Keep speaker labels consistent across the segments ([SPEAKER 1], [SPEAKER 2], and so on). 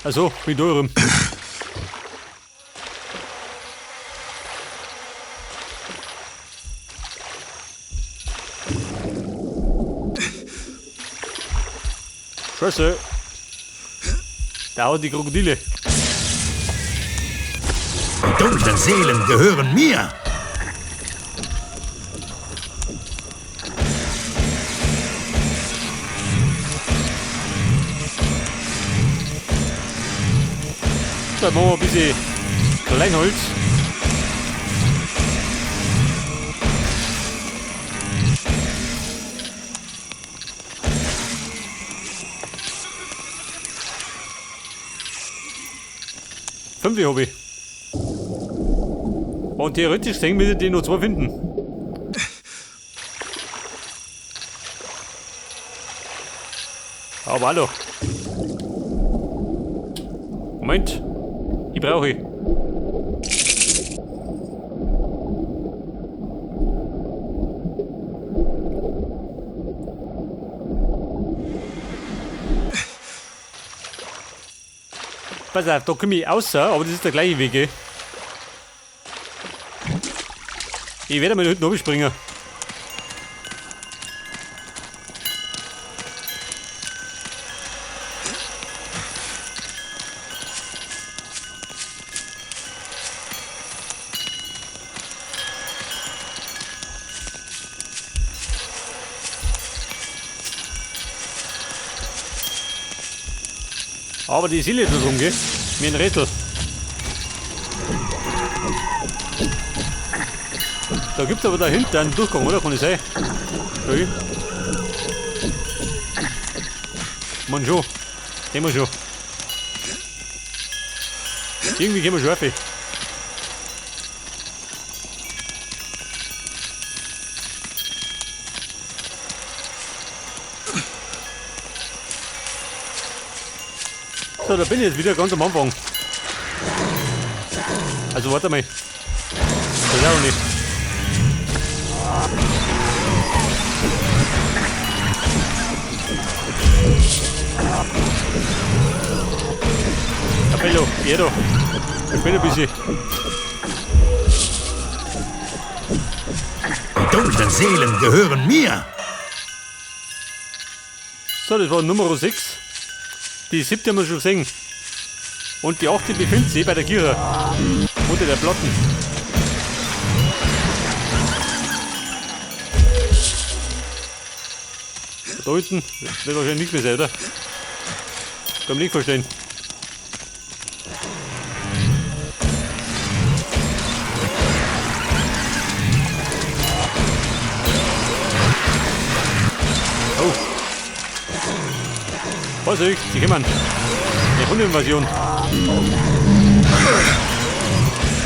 [SPEAKER 1] Also, mit eurem. Scheiße. Da haut die Krokodile.
[SPEAKER 2] Die dunklen Seelen gehören mir.
[SPEAKER 1] Da machen wir ein bisschen Kleinholz. Fünf habe ich. Und theoretisch sehen wir die noch zwei finden. Aber hallo. Moment. Die brauche ich. Pass auf, da komme ich raus, aber das ist der gleiche Weg. Gell? Ich werde mal hinten runterspringen. Aber die Seele da drum, gell? Wie ein Rätsel. Da gibt es aber dahinter einen Durchgang, oder? Kann ich sein? Okay. Man schon. Gehen wir schon. Irgendwie gehen wir schon rauf. So, da bin ich jetzt wieder ganz am Anfang. Also warte mal. Das ist auch nicht. Capello, Piero. Ich bin ein bisschen.
[SPEAKER 2] Die dunklen Seelen gehören mir.
[SPEAKER 1] So, das war Nummer 6. Die 7. haben wir schon gesehen. Und die 8. befindet sich bei der Kirche. Unter der Platten. Da unten wird wahrscheinlich nichts mehr sein, oder? Kann man nicht verstehen. Oh. Vorsicht, sie kommen. Eine Hundeinvasion.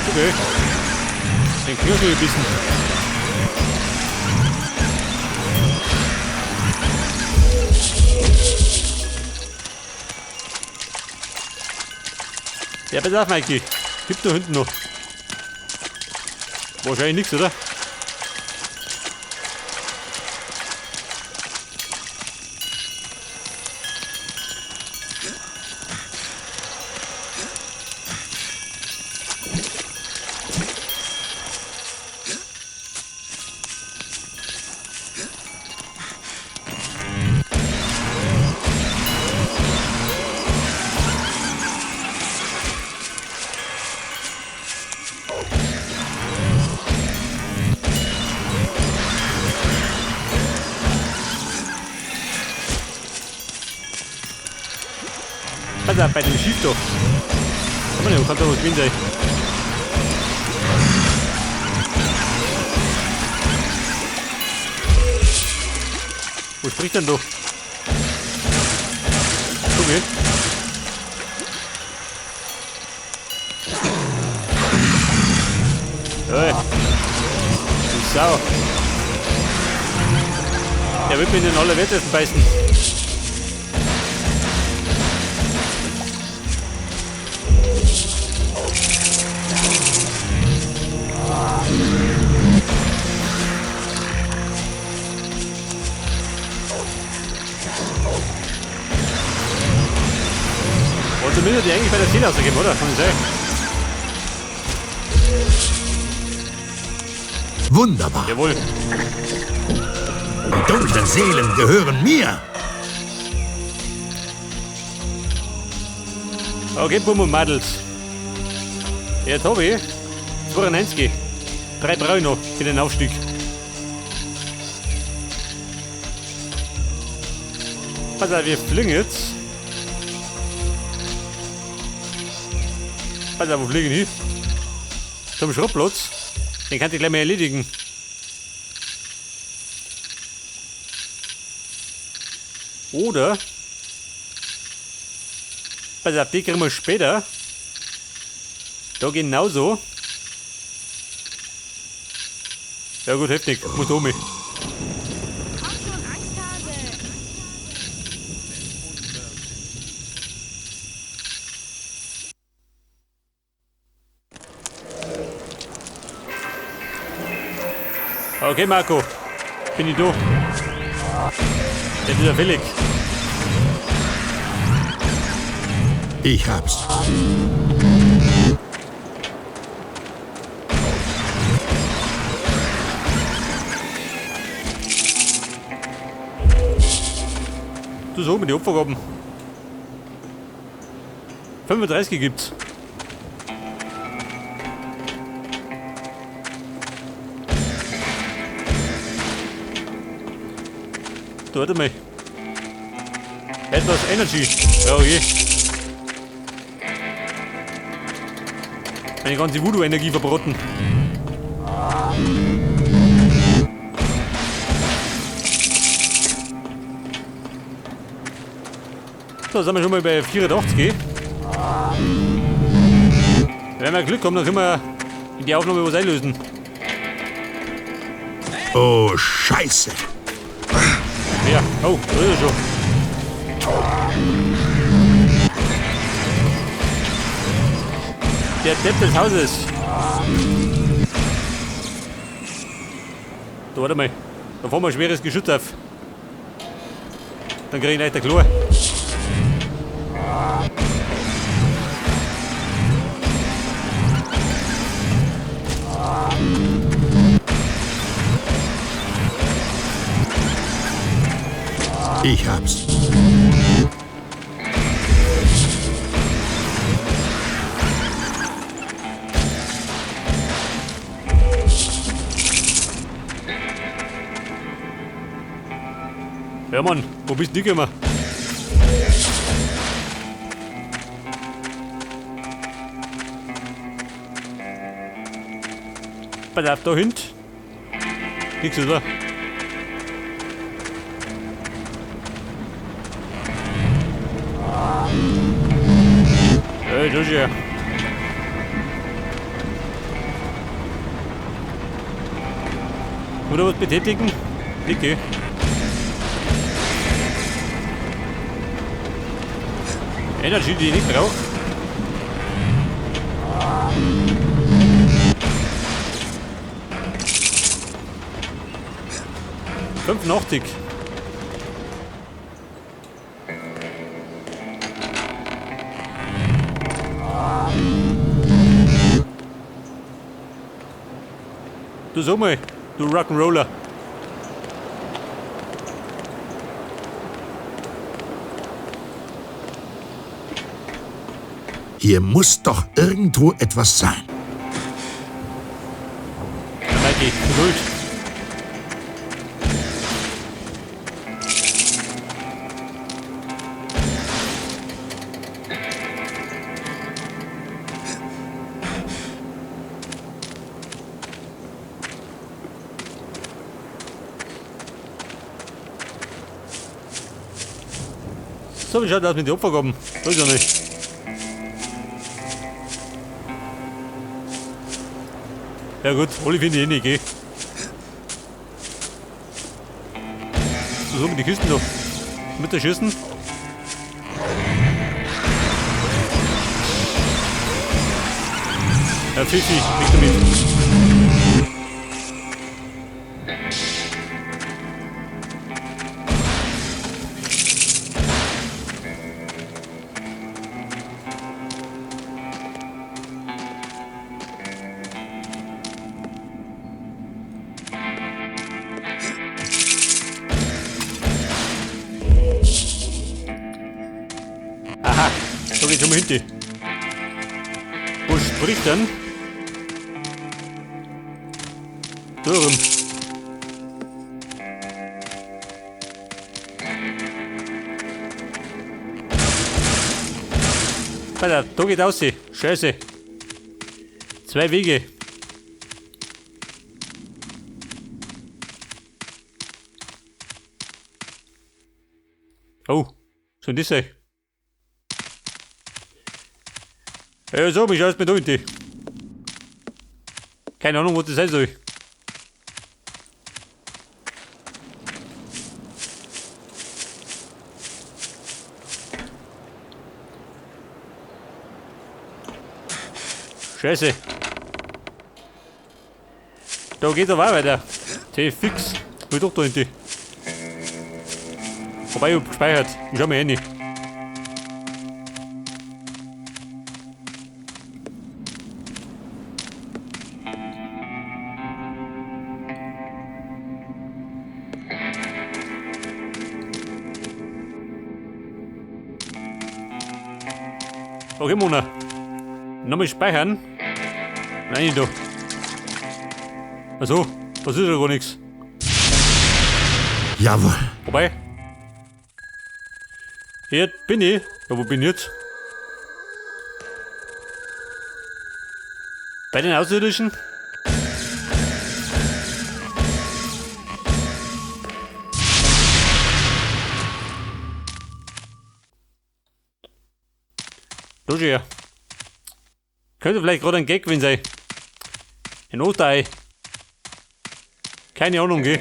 [SPEAKER 1] Okay. Den Knöchel gebissen. Ja, pass auf, Mikey. Gibt da hinten noch. Wahrscheinlich nichts, oder? Pass auf, bei dem Schiff da. Kann man ja, kann da was drin sein. Wo spricht denn da? Okay. Hey. Du Sau. Der wird mir in den allerwertesten beißen. zumindest die eigentlich bei der Ziel ausgegeben, oder? Kann ich sagen.
[SPEAKER 2] Wunderbar.
[SPEAKER 1] Jawohl.
[SPEAKER 2] Die dunklen Seelen gehören mir.
[SPEAKER 1] Okay, Bumm und Madels. Jetzt habe ich 92. 3 brauche ich noch für den Aufstieg. Pass auf, wir fliegen jetzt. Pass auf, wo fliegen hin? Zum Schrottplatz. Den kann ich gleich mal erledigen. Oder... Pass auf, die kriegen wir später. Da genauso. Ja gut, heftig. Muss um mich.
[SPEAKER 3] Komm schon, Angsthase!
[SPEAKER 1] Okay, Marco. Bin ich da. Jetzt ist er fällig.
[SPEAKER 2] Ich hab's.
[SPEAKER 1] Du so mit den Opfergaben. 35 gibt's. Du, warte mal. Etwas Energy. Oh je. Meine ganze Voodoo-Energie verbraten. So, sind wir schon mal bei 84. Wenn wir Glück haben, dann können wir in die Aufnahme was einlösen.
[SPEAKER 2] Oh, Scheiße.
[SPEAKER 1] Ja, oh, da ist er schon. Der Depp des Hauses. Da, warte mal. Da fahren wir ein schweres Geschütz auf. Dann krieg ich nicht der Klar.
[SPEAKER 2] Ich hab's.
[SPEAKER 1] Ja, Mann, wo bist du gekommen? Pass auf, da hinten. Nix, oder? Hey, das ist ja. Oder was betätigen? Dicke. Energy, die ich nicht brauche. $85. Du sag mal, du Rock'n'Roller.
[SPEAKER 2] Hier muss doch irgendwo etwas sein.
[SPEAKER 1] Mikey, Geduld. So, wie schaut das mit den Opfergaben? Da ist er nicht. Ja gut, alle finde ich eh nicht, gell? So, mit den Kisten da. Mit der Schüssen. Ja, Fifi, weg damit. Aha, da geht's schon mal hinten. Wo spricht denn? Da rum. Alter, da geht aus. Scheiße. 2 Wege. Oh, so das sei. Ja, so, wie schaut's mit unten? Keine Ahnung, was das sein soll. Scheiße. Da geht aber auch weiter. T fix. Will doch da hinten. Wobei, ich hab gespeichert. Ich schau mal rein. Okay, Mona. Nochmal speichern. Nein, da. Achso, das ist ja gar nichts.
[SPEAKER 2] Jawohl.
[SPEAKER 1] Wobei. Hier bin ich. Ja, wo bin ich jetzt? Bei den Außerirdischen? Los her. Könnte vielleicht gerade ein Gag gewesen sein. Ein Otei. Keine Ahnung, gell?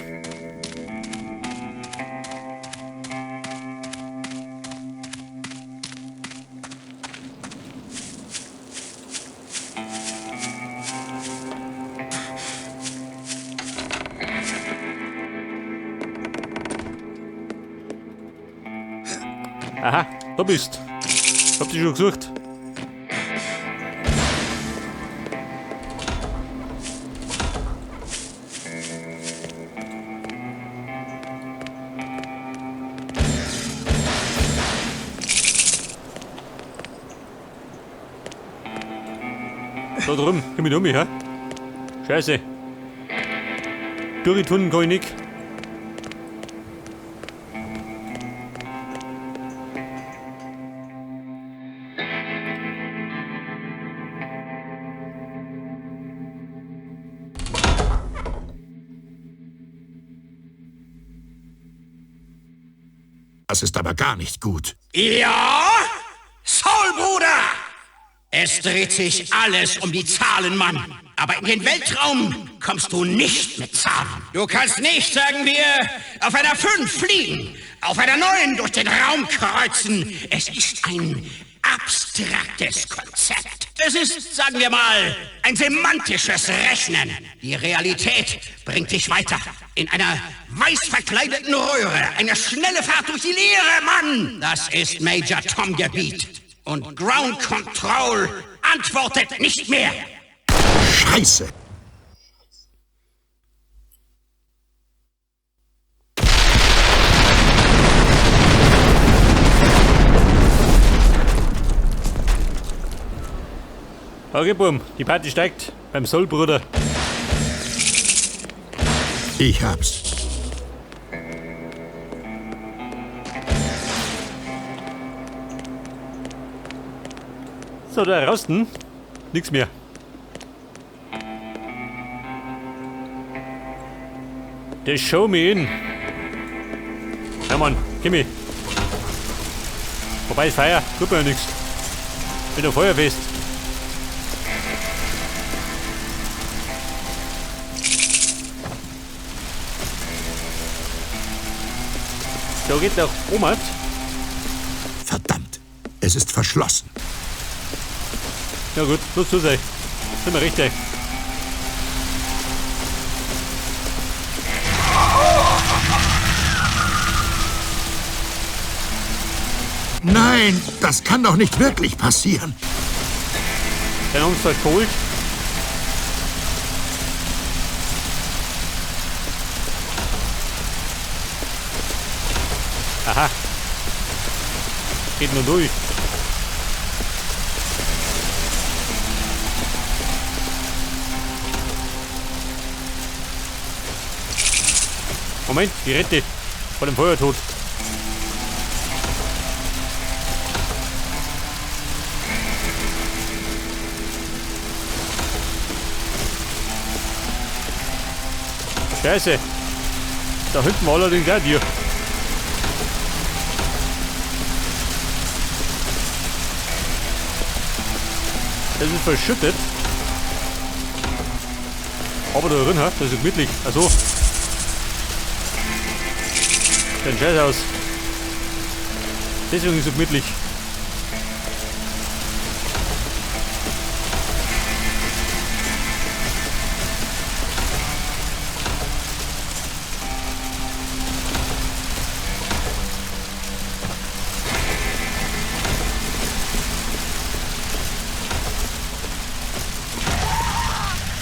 [SPEAKER 1] Aha, da bist. Hab dich schon gesucht. Da drüben, komm ich um mich, hä? Scheiße. Durch die Tunnel kann ich nicht.
[SPEAKER 2] Das ist aber gar nicht gut.
[SPEAKER 4] Ja? Saul, Bruder! Es dreht sich alles um die Zahlen, Mann. Aber in den Weltraum kommst du nicht mit Zahlen. Du kannst nicht, sagen wir, auf einer 5 fliegen, auf einer 9 durch den Raum kreuzen. Es ist ein abstraktes Konzept. Es ist, sagen wir mal, ein semantisches Rechnen. Die Realität bringt dich weiter. In einer weiß verkleideten Röhre. Eine schnelle Fahrt durch die Leere, Mann. Das ist Major Tom-Gebiet. Und Ground Control antwortet nicht mehr.
[SPEAKER 2] Scheiße.
[SPEAKER 1] Okay, Boom, die Party steigt beim Soul-Bruder.
[SPEAKER 2] Ich hab's.
[SPEAKER 1] So, da draußen. Nix mehr. Der Show me in. Ja, Mann, Kimmy. Wobei, Feier, tut mir ja nichts. Mit der Feuerfest. Da geht der Omat.
[SPEAKER 2] Verdammt. Es ist verschlossen.
[SPEAKER 1] Ja gut, muss so sein. Sind wir richtig.
[SPEAKER 2] Nein, das kann doch nicht wirklich passieren.
[SPEAKER 1] Der haben uns verkohlt. Aha. Geht nur durch. Moment, die Rette vor dem Feuertod. Scheiße. Da hinten war allerdings auch dir. Das ist verschüttet. Aber da drin, das ist so gemütlich. Achso. Sieht scheiße aus. Deswegen ist es so gemütlich.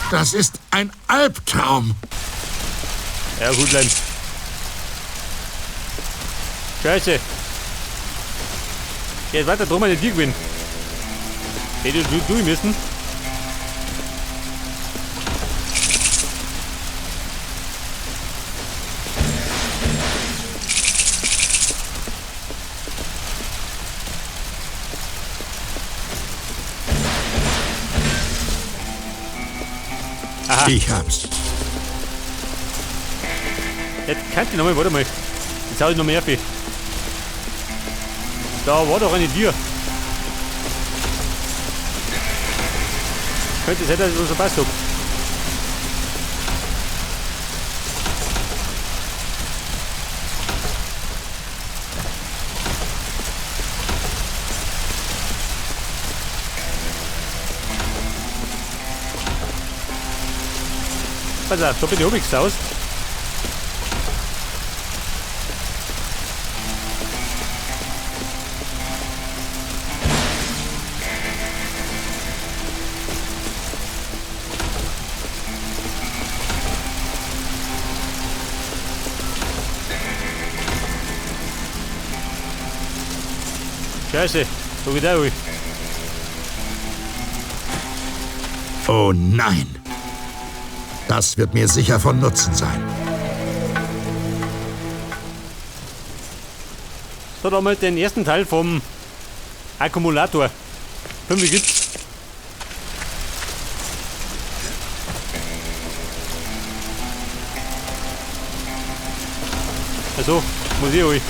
[SPEAKER 2] Das ist ein Albtraum.
[SPEAKER 1] Ja, gut, Lein. Scheiße. Jetzt weiter drum eine Tier gewinnen. Hätte du müssen. Aha.
[SPEAKER 2] Ich hab's.
[SPEAKER 1] Jetzt kannst du nochmal, warte mal. Jetzt hau ich noch mehr auf. Da war doch eine Tür. Könnte sein, dass ich was verpasst habe. Pass auf, da bin ich runtergesaust. Scheiße, so geht der ruhig.
[SPEAKER 2] Oh nein. Das wird mir sicher von Nutzen sein.
[SPEAKER 1] So, da mal den ersten Teil vom Akkumulator. 5 gibt's. Also, muss ich euch.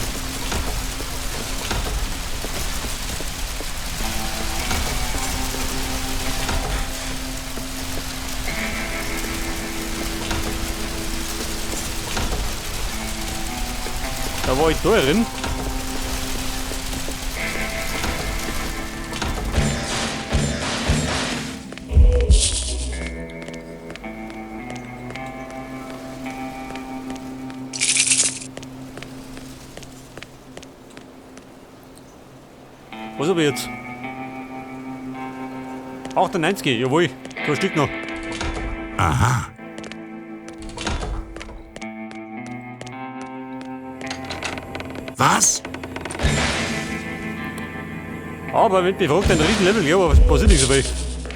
[SPEAKER 1] Da war ich da drin. Was habe ich jetzt? 98, jawohl, kein Stück noch.
[SPEAKER 2] Aha. Was?
[SPEAKER 1] Aber wenn mich fragt, ein Riesenlevel, ja, aber was passiert nicht so viel?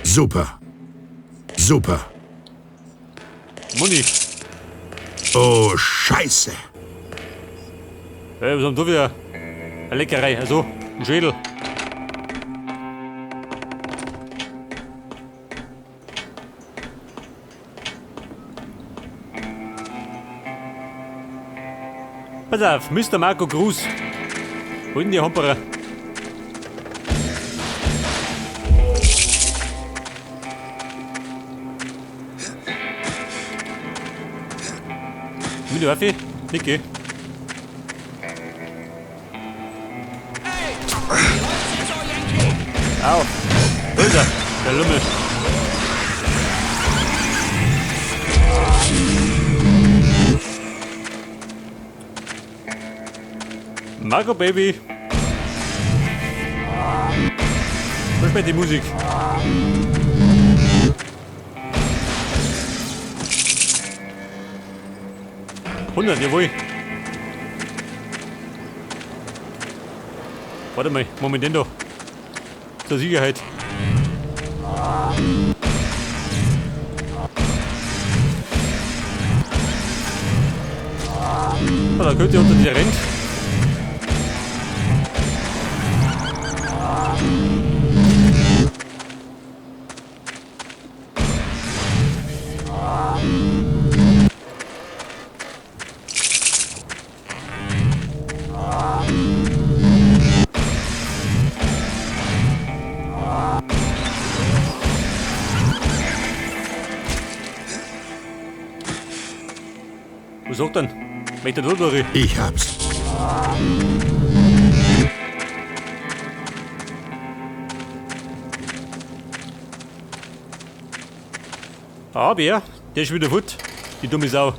[SPEAKER 2] Super. Super.
[SPEAKER 1] Muni.
[SPEAKER 2] Oh, Scheiße.
[SPEAKER 1] Hey, was haben wir da wieder? Eine Leckerei, also ein Schädel. Pass auf, Mr. Marco Cruz. Holen die Hamperer. Mit der Waffe? Nicke. Au! Wo ist er? Der Lümmel. Marco Baby. Was spielt die Musik? $100, jawohl. Warte mal, Moment doch. Zur Sicherheit. Da könnt ihr unter die rennt. Was sagt denn? Möchte du durch?
[SPEAKER 2] Ich hab's.
[SPEAKER 1] Ah, wer? Der ist wieder fort. Die dumme Sau.